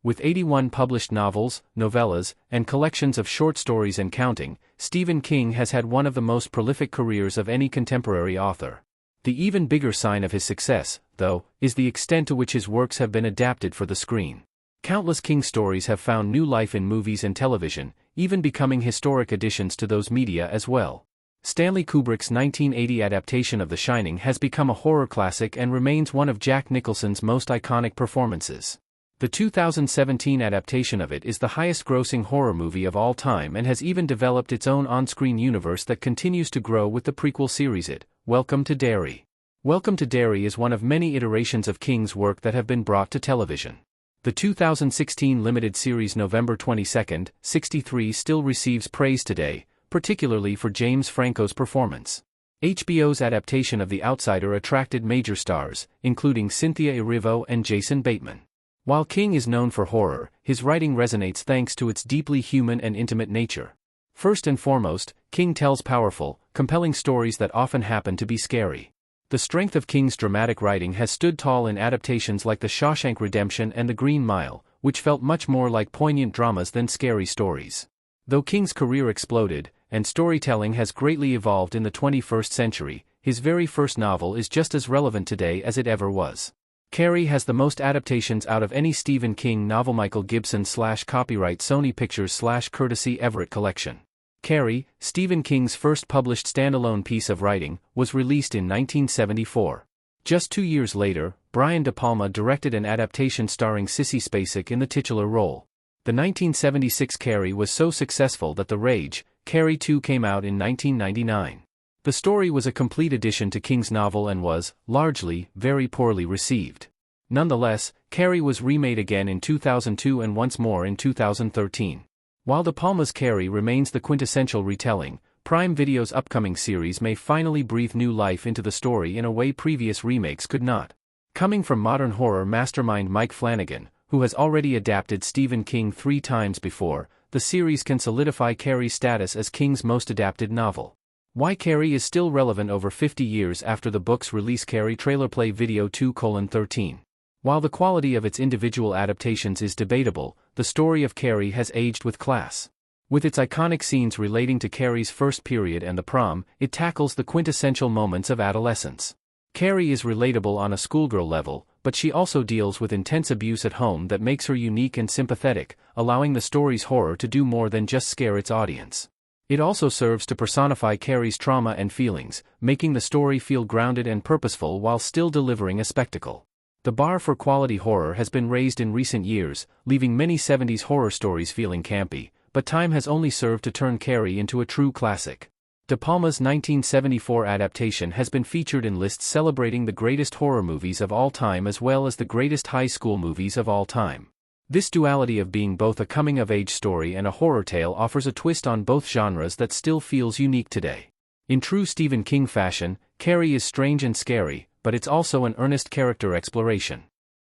With 81 published novels, novellas, and collections of short stories and counting, Stephen King has had one of the most prolific careers of any contemporary author. The even bigger sign of his success, though, is the extent to which his works have been adapted for the screen. Countless King stories have found new life in movies and television, even becoming historic additions to those media as well. Stanley Kubrick's 1980 adaptation of The Shining has become a horror classic and remains one of Jack Nicholson's most iconic performances. The 2017 adaptation of it is the highest-grossing horror movie of all time and has even developed its own on-screen universe that continues to grow with the prequel series Welcome to Derry. Welcome to Derry is one of many iterations of King's work that have been brought to television. The 2016 limited series November 22, '63 still receives praise today, particularly for James Franco's performance. HBO's adaptation of The Outsider attracted major stars, including Cynthia Erivo and Jason Bateman. While King is known for horror, his writing resonates thanks to its deeply human and intimate nature. First and foremost, King tells powerful, compelling stories that often happen to be scary. The strength of King's dramatic writing has stood tall in adaptations like The Shawshank Redemption and The Green Mile, which felt much more like poignant dramas than scary stories. Though King's career exploded, and storytelling has greatly evolved in the 21st century, his very first novel is just as relevant today as it ever was. Carrie has the most adaptations out of any Stephen King novel. Michael Gibson / copyright Sony Pictures / courtesy Everett Collection. Carrie, Stephen King's first published standalone piece of writing, was released in 1974. Just 2 years later, Brian De Palma directed an adaptation starring Sissy Spacek in the titular role. The 1976 Carrie was so successful that The Rage, Carrie 2 came out in 1999. The story was a complete addition to King's novel and was, largely, very poorly received. Nonetheless, Carrie was remade again in 2002 and once more in 2013. While De Palma's Carrie remains the quintessential retelling, Prime Video's upcoming series may finally breathe new life into the story in a way previous remakes could not. Coming from modern horror mastermind Mike Flanagan, who has already adapted Stephen King 3 times before, the series can solidify Carrie's status as King's most adapted novel. Why Carrie is still relevant over 50 years after the book's release. Carrie Trailer Play Video 2:13. While the quality of its individual adaptations is debatable, the story of Carrie has aged with class. With its iconic scenes relating to Carrie's first period and the prom, it tackles the quintessential moments of adolescence. Carrie is relatable on a schoolgirl level, but she also deals with intense abuse at home that makes her unique and sympathetic, allowing the story's horror to do more than just scare its audience. It also serves to personify Carrie's trauma and feelings, making the story feel grounded and purposeful while still delivering a spectacle. The bar for quality horror has been raised in recent years, leaving many 70s horror stories feeling campy, but time has only served to turn Carrie into a true classic. De Palma's 1974 adaptation has been featured in lists celebrating the greatest horror movies of all time as well as the greatest high school movies of all time. This duality of being both a coming-of-age story and a horror tale offers a twist on both genres that still feels unique today. In true Stephen King fashion, Carrie is strange and scary, but it's also an earnest character exploration.